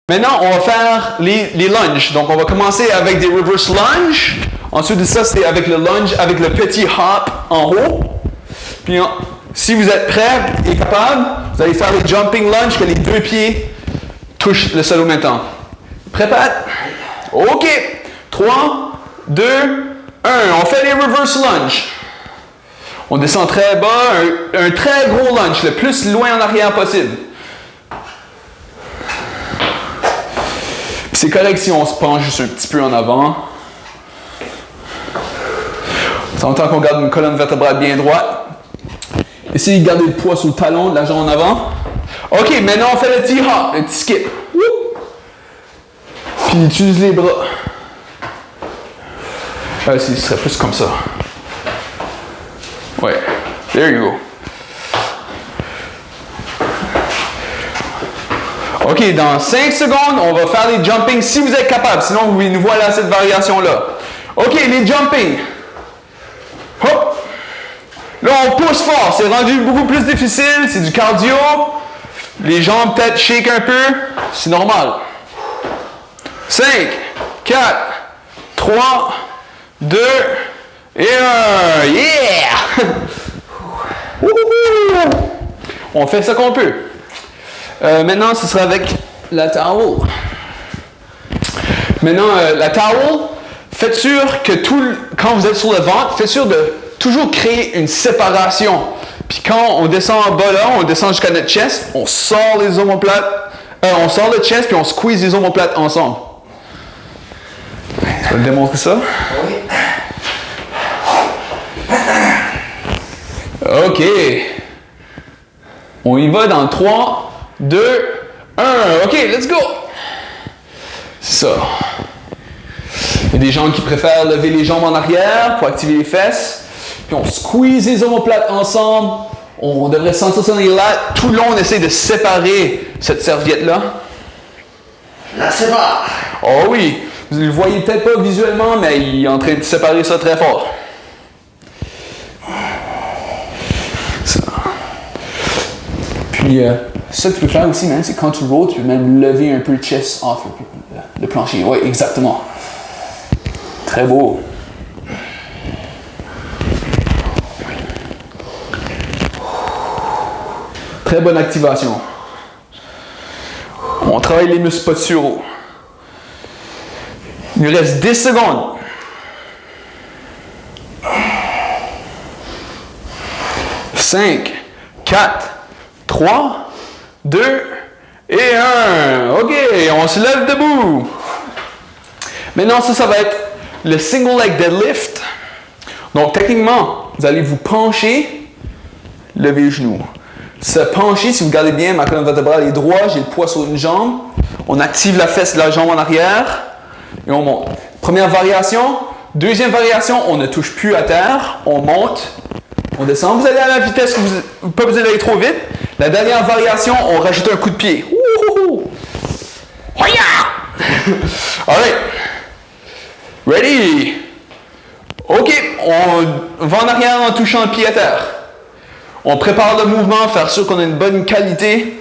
Maintenant, on va faire les lunges. Donc, on va commencer avec des reverse lunges. Ensuite de ça, c'est avec le lunge, avec le petit hop en haut. Puis, si vous êtes prêt et capable, vous allez faire les jumping lunges que les deux pieds touchent le sol au même temps. Prêt, Pat? OK. 3, 2, 1. On fait les reverse lunges. On descend très bas, un très gros lunge, le plus loin en arrière possible. C'est correct si on se penche juste un petit peu en avant. C'est en temps qu'on garde une colonne vertébrale bien droite. Essayez de garder le poids sur le talon de la jambe en avant. OK, maintenant on fait le petit hop, le petit skip. Puis utilise les bras. Ce serait plus comme ça. Ouais, there you go. OK, dans 5 secondes, on va faire les jumping si vous êtes capable. Sinon, vous nous voilà cette variation-là. OK, les jumping. Hop. Là, on pousse fort. C'est rendu beaucoup plus difficile. C'est du cardio. Les jambes peut-être shake un peu. C'est normal. 5, 4, 3, 2 et 1. Yeah! On fait ce qu'on peut. Maintenant, ce sera avec la towel. Maintenant, la towel, faites sûr que quand vous êtes sur le ventre, faites sûr de toujours créer une séparation. Puis quand on descend en bas là, on descend jusqu'à notre chest, on sort les omoplates, on sort le chest puis on squeeze les omoplates ensemble. Tu vas me démontrer ça? Oui. OK. On y va dans 3, 2, 1. OK, let's go. C'est ça. Il y a des gens qui préfèrent lever les jambes en arrière pour activer les fesses. Puis on squeeze les omoplates ensemble. On devrait sentir ça dans les lats. Tout le long, on essaie de séparer cette serviette-là. La sépare. Oh oui. Vous ne le voyez peut-être pas visuellement, mais il est en train de séparer ça très fort. Ça. Puis, ça que tu peux faire aussi, même, c'est quand tu rolls, tu peux même lever un peu le chest off le plancher. Oui, exactement. Très beau. Très bonne activation. On travaille les muscles posturaux. Il nous reste 10 secondes. 5, 4, 3, 2 et 1. OK, on se lève debout. Maintenant, ça va être le single leg deadlift. Donc, techniquement, vous allez vous pencher, lever les genoux. Se pencher, si vous regardez bien, ma colonne vertébrale est droite, j'ai le poids sur une jambe. On active la fesse de la jambe en arrière et on monte. Première variation. Deuxième variation, on ne touche plus à terre. On monte, on descend. Vous allez à la vitesse que vous pas besoin d'aller trop vite. La dernière variation, on rajoute un coup de pied. All right. Ready? OK, on va en arrière en touchant le pied à terre. On prépare le mouvement, faire sûr qu'on a une bonne qualité.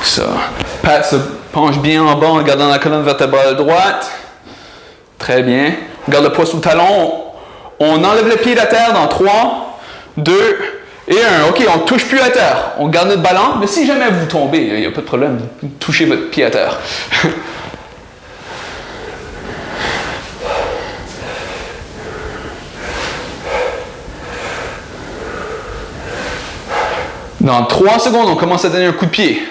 Ça. Pat se penche bien en bas en gardant la colonne vertébrale droite. Très bien. On garde le poids sous le talon. On enlève le pied de la terre dans 3, 2 et 1. OK, on ne touche plus à terre. On garde notre ballon. Mais si jamais vous tombez, il n'y a pas de problème. Touchez votre pied à terre. Dans 3 secondes, on commence à donner un coup de pied.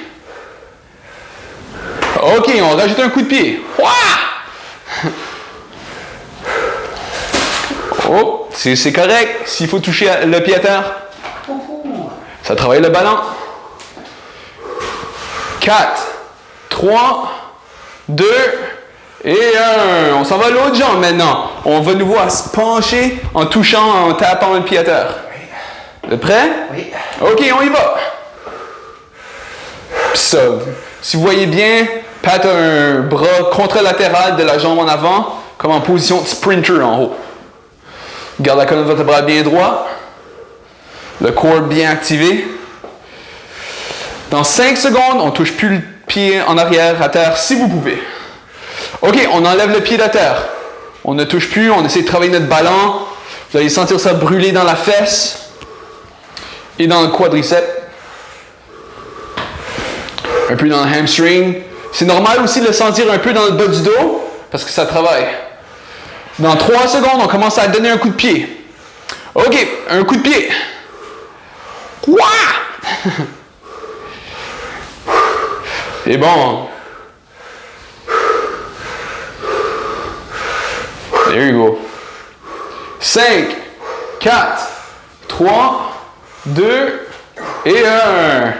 OK, on rajoute un coup de pied. Ouah! Oh, c'est correct. S'il faut toucher le pied à terre, ça travaille le ballon. 4, 3, 2 et 1. On s'en va à l'autre jambe maintenant. On va nous voir se pencher en touchant, en tapant le pied à terre. Vous êtes prêts? Oui. OK, on y va. Ça, si vous voyez bien, Pat a un bras contralatéral de la jambe en avant, comme en position de sprinter en haut. Garde la colonne vertébrale bien droite. Le corps bien activé. Dans 5 secondes, on ne touche plus le pied en arrière à terre si vous pouvez. OK, on enlève le pied de terre. On ne touche plus, on essaie de travailler notre ballon. Vous allez sentir ça brûler dans la fesse et dans le quadriceps. Un peu dans le hamstring. C'est normal aussi de le sentir un peu dans le bas du dos parce que ça travaille. Dans 3 secondes, on commence à donner un coup de pied. OK, un coup de pied. Ouah! C'est bon. There you go. 5, 4, 3, 2 et 1.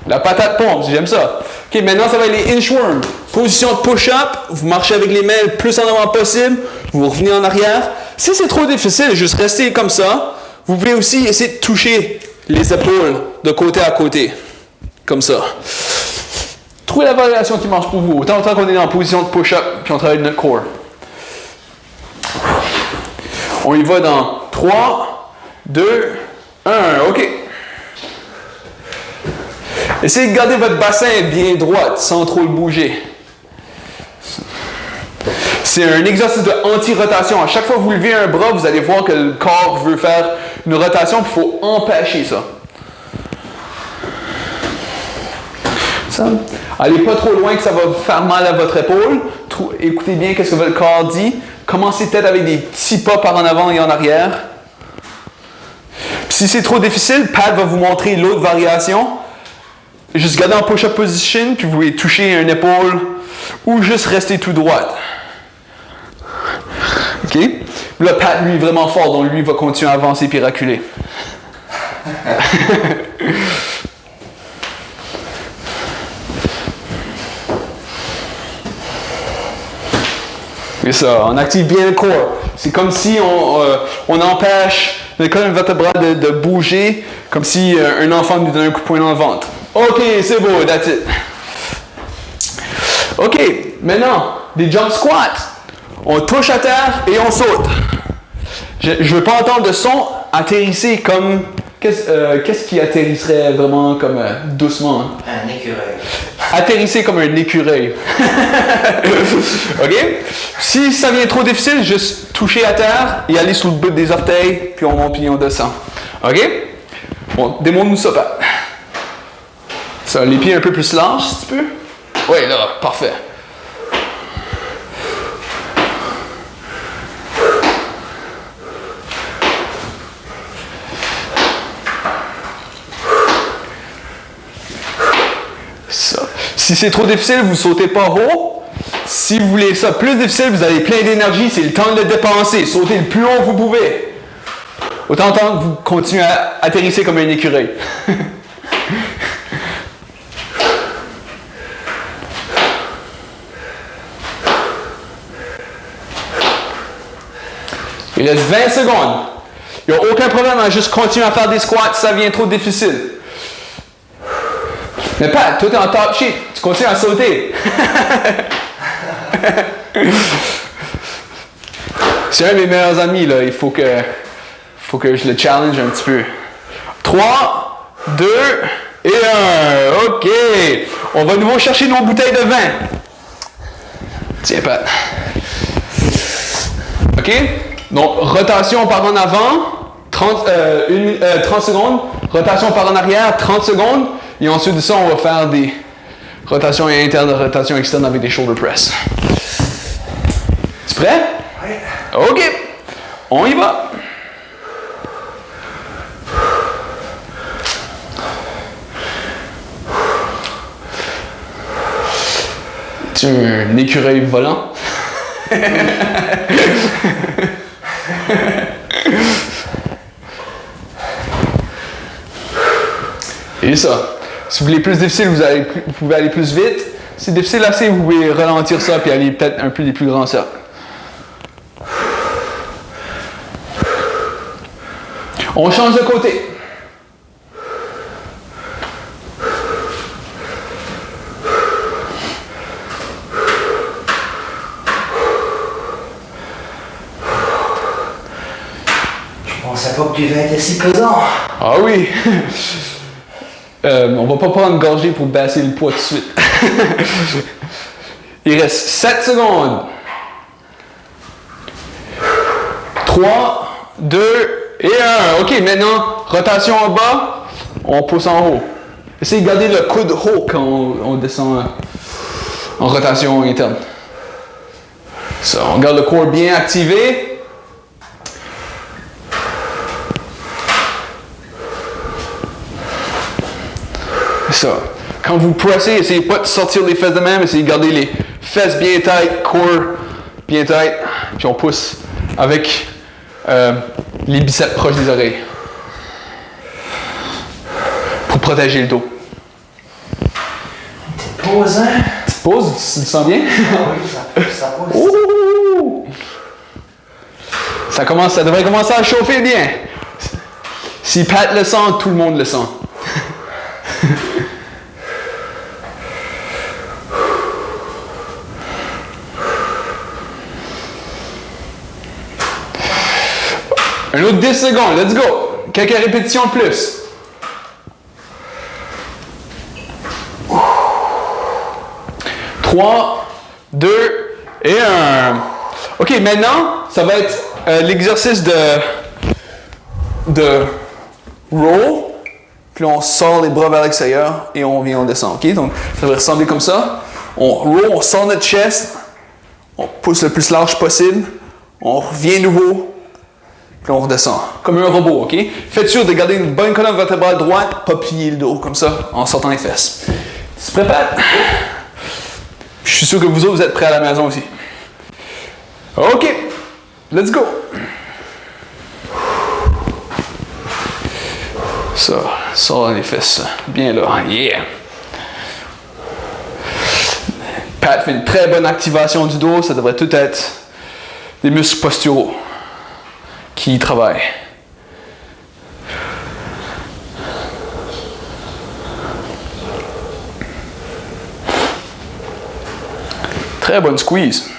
La patate pompe, j'aime ça. OK, maintenant ça va être les inchworms. Position de push-up, vous marchez avec les mains le plus en avant possible, vous revenez en arrière. Si c'est trop difficile, juste restez comme ça. Vous pouvez aussi essayer de toucher les épaules de côté à côté. Comme ça. Trouvez la variation qui marche pour vous. Autant qu'on est en position de push-up, puis on travaille notre core. On y va dans 3, 2, 1. OK. Essayez de garder votre bassin bien droit, sans trop le bouger. C'est un exercice de anti-rotation. À chaque fois que vous levez un bras, vous allez voir que le corps veut faire une rotation, puis il faut empêcher ça. Allez pas trop loin que ça va faire mal à votre épaule. Écoutez bien ce que votre corps dit. Commencez peut-être avec des petits pas par en avant et en arrière. Puis si c'est trop difficile, Pat va vous montrer l'autre variation. Juste garder en push-up position, puis vous pouvez toucher une épaule ou juste rester tout droit. OK? Là, Pat, lui, est vraiment fort, donc lui, il va continuer à avancer et reculer. C'est ça, on active bien le corps. C'est comme si on empêche la colonne vertébrale de bouger, comme si un enfant nous donnait un coup de poing dans le ventre. OK, c'est beau, that's it. OK, maintenant, des jump squats. On touche à terre et on saute. Je ne veux pas entendre de son. Atterrissez comme... Qu'est-ce qui atterrisserait vraiment comme doucement? Un écureuil. Atterrissez comme un écureuil. OK? Si ça devient trop difficile, juste toucher à terre et aller sous le bout des orteils, puis on monte puis on descend. OK? Bon, démontre-nous ça, Pat. Ça, les pieds un peu plus larges, si tu peux. Oui, là, parfait. Ça. Si c'est trop difficile, vous ne sautez pas haut. Si vous voulez ça plus difficile, vous avez plein d'énergie, c'est le temps de le dépenser. Sautez le plus haut que vous pouvez. Autant que vous continuez à atterrisser comme un écureuil. Il reste 20 secondes. Il n'y a aucun problème à juste continuer à faire des squats si ça devient trop difficile. Mais Pat, toi t'es en top shape, tu continues à sauter. C'est un de mes meilleurs amis, là. Il faut que je le challenge un petit peu. 3, 2 et 1. OK. On va de nouveau chercher nos bouteilles de vin. Tiens, Pat. OK? Donc, rotation par en avant, 30 secondes. Rotation par en arrière, 30 secondes. Et ensuite de ça, on va faire des rotations internes, rotations externes avec des shoulder press. Tu prêt? Oui. OK. On y va. Tu es un écureuil volant? Et ça. Si vous voulez plus difficile, vous pouvez aller plus vite. Si c'est difficile assez, vous pouvez ralentir ça et aller peut-être un peu des plus grands cercles. On change de côté. Je pensais pas que tu vas être si pesant. Ah oui. On va pas prendre une gorgée pour baisser le poids tout de suite. Il reste 7 secondes. 3, 2 et 1. OK, maintenant, rotation en bas, on pousse en haut. Essayez de garder le coude haut quand on descend en rotation interne. Ça, on garde le corps bien activé. Ça. Quand vous pressez, essayez pas de sortir les fesses de même, essayez de garder les fesses bien tight, corps bien tight, puis on pousse avec les biceps proches des oreilles pour protéger le dos. Pause, hein? Petite pause, tu le sens bien? Ah oui, ça pose. Ouh! Ça devrait commencer à chauffer bien. Si Pat le sent, tout le monde le sent. Un autre 10 secondes, let's go! Quelques répétitions de plus. Trois, 2 et 1. OK, maintenant, ça va être l'exercice de roll. Puis on sort les bras vers l'extérieur et on descend. OK? Donc, ça va ressembler comme ça. On roll, on sort notre chest. On pousse le plus large possible. On revient nouveau. Puis on redescend. Comme un robot, OK? Faites sûr de garder une bonne colonne vertébrale droite, pas plier le dos comme ça en sortant les fesses. Tu te prépares? Je suis sûr que vous autres, vous êtes prêts à la maison aussi. OK, let's go. Ça, sort les fesses. Bien là, yeah. Pat fait une très bonne activation du dos. Ça devrait tout être des muscles posturaux qui travaillent. Très bonne squeeze.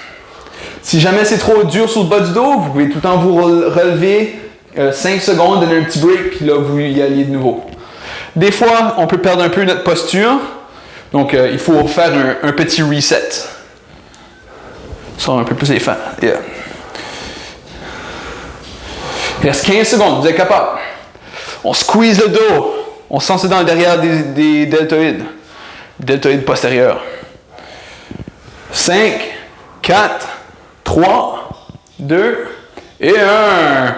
Si jamais c'est trop dur sur le bas du dos, vous pouvez tout le temps vous relever 5 secondes, donner un petit break, puis là, vous y allez de nouveau. Des fois, on peut perdre un peu notre posture, donc il faut faire un petit reset. Ça un peu plus les fans. Yeah. Il reste 15 secondes, vous êtes capable. On squeeze le dos, on sent ça dans le derrière des deltoïdes. Deltoïdes postérieurs. 5, 4, 3, 2 et 1.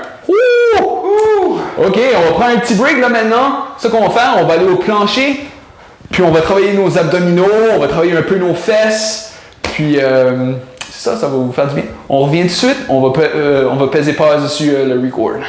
OK, on va prendre un petit break là maintenant. Ce qu'on va faire, on va aller au plancher, puis on va travailler nos abdominaux, on va travailler un peu nos fesses, puis ça va vous faire du bien. On revient tout de suite, on va peser par-dessus le record.